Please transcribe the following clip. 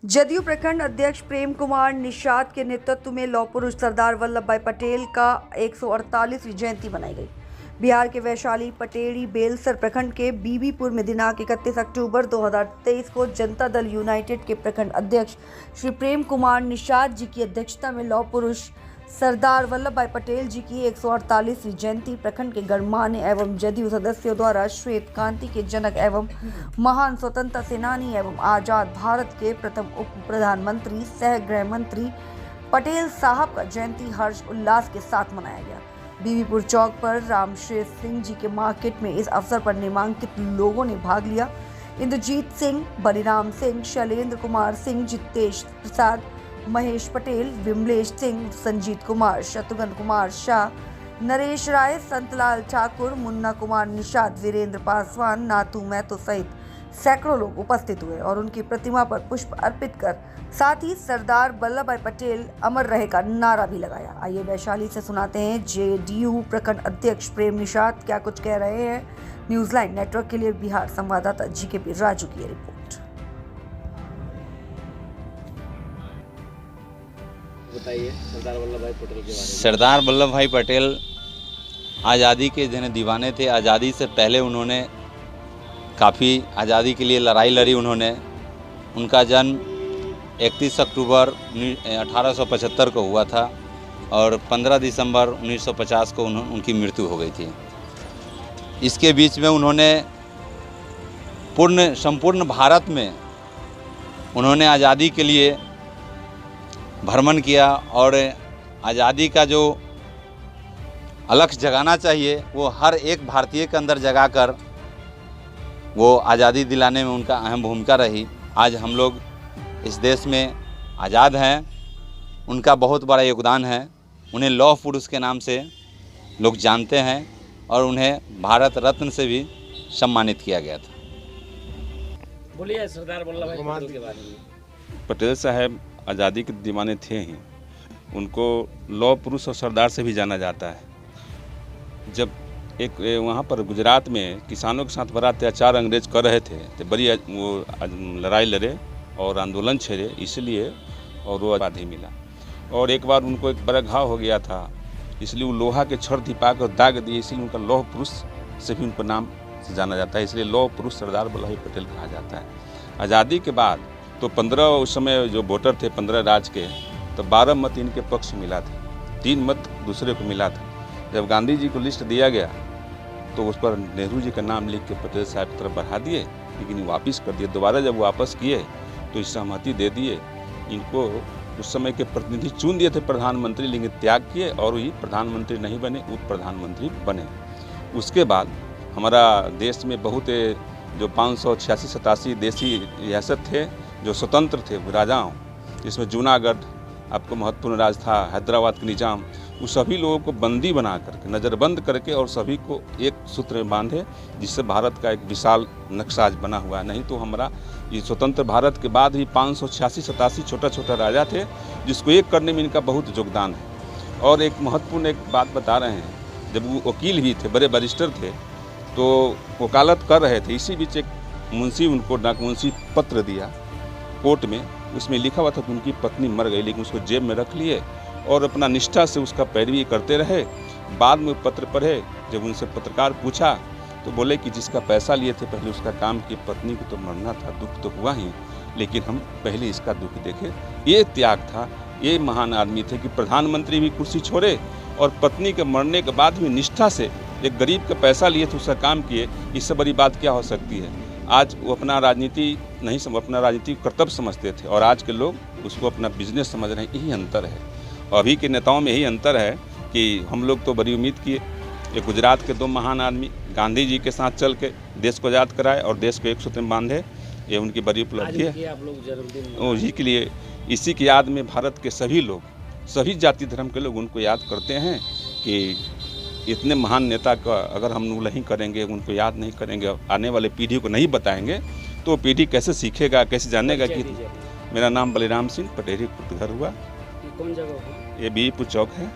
जदयू प्रखंड अध्यक्ष प्रेम कुमार निषाद के नेतृत्व में लौह पुरुष सरदार वल्लभ भाई पटेल का 148वीं जयंती मनाई गई। बिहार के वैशाली पटेड़ी बेलसर प्रखंड के बीबीपुर में दिनांक 31 अक्टूबर 2023 को जनता दल यूनाइटेड के प्रखंड अध्यक्ष श्री प्रेम कुमार निषाद जी की अध्यक्षता में लौह पुरुष सरदार वल्लभ भाई पटेल जी की 148वीं जयंती प्रखंड के गणमान्य एवं जदयू सदस्यों द्वारा श्वेत क्रांति के जनक एवं महान स्वतंत्रता सेनानी एवं आजाद भारत के प्रथम उप प्रधानमंत्री सह गृह मंत्री पटेल साहब का जयंती हर्ष उल्लास के साथ मनाया गया। बीबीपुर चौक पर रामशेर सिंह जी के मार्केट में इस अवसर पर नामांकित लोगों ने भाग लिया। इंद्रजीत सिंह, बलिराम सिंह, शैलेंद्र कुमार सिंह, जितेश प्रसाद, महेश पटेल, विमलेश सिंह, संजीत कुमार, शत्रुघ्न कुमार शाह, नरेश राय, संतलाल ठाकुर, मुन्ना कुमार निषाद, वीरेंद्र पासवान, नाथू महतो सहित सैकड़ों लोग उपस्थित हुए और उनकी प्रतिमा पर पुष्प अर्पित कर साथ ही सरदार वल्लभ भाई पटेल अमर रहे का नारा भी लगाया। आइए वैशाली से सुनाते हैं जेडीयू प्रखंड अध्यक्ष प्रेम निषाद क्या कुछ कह रहे हैं। न्यूज लाइन नेटवर्क के लिए बिहार संवाददाता जीकेपी राजू की रिपोर्ट। बताइए सरदार वल्लभ भाई पटेल के बारे में। सरदार वल्लभ भाई पटेल आज़ादी के जन दीवाने थे। आज़ादी से पहले उन्होंने काफ़ी आज़ादी के लिए लड़ाई लड़ी। उनका जन्म 31 अक्टूबर 1875 को हुआ था और 15 दिसंबर 1950 को उनकी मृत्यु हो गई थी। इसके बीच में उन्होंने संपूर्ण भारत में उन्होंने आज़ादी के लिए भ्रमण किया और आज़ादी का जो अलख जगाना चाहिए वो हर एक भारतीय के अंदर जगाकर वो आज़ादी दिलाने में उनका अहम भूमिका रही। आज हम लोग इस देश में आज़ाद हैं, उनका बहुत बड़ा योगदान है। उन्हें लौह पुरुष के नाम से लोग जानते हैं और उन्हें भारत रत्न से भी सम्मानित किया गया था। बोलिए सरदार वल्लभ भाई पटेल के बारे में। पटेल साहब आज़ादी के दीवाने थे ही। उनको लौह पुरुष और सरदार से भी जाना जाता है। जब एक वहाँ पर गुजरात में किसानों के साथ बड़ा अत्याचार अंग्रेज कर रहे थे तो बड़ी वो लड़ाई लड़े और आंदोलन छेड़े, इसलिए और वो उपाधि मिला। और एक बार उनको एक बड़ा घाव हो गया था, इसलिए वो लोहा के छड़ धिपा कर दाग दिए, इसलिए उनका लौह पुरुष से भी उनको नाम से जाना जाता है। इसलिए लौह पुरुष सरदार वल्लभ भाई पटेल कहा जाता है। आज़ादी के बाद तो 15 उस समय जो वोटर थे 15 राज्य के, तो 12 मत इनके पक्ष मिला था, 3 मत दूसरे को मिला था। जब गांधी जी को लिस्ट दिया गया तो उस पर नेहरू जी का नाम लिख के पटेल साहब की तरफ बढ़ा दिए, लेकिन वापस कर दिए। दोबारा जब वापस किए तो इस सहमति दे दिए। इनको उस समय के प्रतिनिधि चुन दिए थे प्रधानमंत्री, लेकिन त्याग किए और वही प्रधानमंत्री नहीं बने, उप प्रधानमंत्री बने। उसके बाद हमारा देश में बहुत जो 586-87 देशी रियासत थे जो स्वतंत्र थे राजाओं, जिसमें जूनागढ़ आपको महत्वपूर्ण राज था, हैदराबाद के निजाम, वो सभी लोगों को बंदी बना करके नज़रबंद करके और सभी को एक सूत्र में बांधे, जिससे भारत का एक विशाल नक्शा आज बना हुआ है। नहीं तो हमारा ये स्वतंत्र भारत के बाद भी 586-87 छोटा छोटा राजा थे, जिसको एक करने में इनका बहुत योगदान है। और एक महत्वपूर्ण एक बात बता रहे हैं, जब वो वकील भी थे, बड़े बैरिस्टर थे, तो वकालत कर रहे थे, इसी बीच एक मुंशी उनको डाकमुंशी पत्र दिया कोर्ट में। उसमें लिखा हुआ था कि उनकी पत्नी मर गई, लेकिन उसको जेब में रख लिए और अपना निष्ठा से उसका पैरवी करते रहे। बाद में पत्र पढ़े, जब उनसे पत्रकार पूछा तो बोले कि जिसका पैसा लिए थे पहले उसका काम किए, पत्नी को तो मरना था, दुख तो हुआ ही, लेकिन हम पहले इसका दुख देखें। ये त्याग था, ये महान आदमी थे कि प्रधानमंत्री भी कुर्सी छोड़े और पत्नी के मरने के बाद भी निष्ठा से एक गरीब का पैसा लिए थे, उसका काम किए। इससे बड़ी बात क्या हो सकती है। आज वो अपना राजनीति नहीं अपना राजनीतिक कर्तव्य समझते थे और आज के लोग उसको अपना बिजनेस समझ रहे हैं। यही अंतर है। और अभी के नेताओं में यही अंतर है कि हम लोग तो बड़ी उम्मीद किए, ये गुजरात के 2 महान आदमी गांधी जी के साथ चल के देश को आज़ाद कराए और देश को एक सूत्र में बांधे, ये उनकी बड़ी उपलब्धि है। आप लोग जन्मदिन उसी के लिए, इसी की याद में भारत के सभी लोग, सभी जाति धर्म के लोग उनको याद करते हैं कि इतने महान नेता का अगर हम नहीं करेंगे, उनको याद नहीं करेंगे, आने वाले पीढ़ी को नहीं बताएंगे, तो पीढ़ी कैसे सीखेगा, कैसे जानेगा कि मेरा नाम बलिराम सिंह, पटेरी घर हुआ। कौन जगह? ये बीबीपुर चौक है।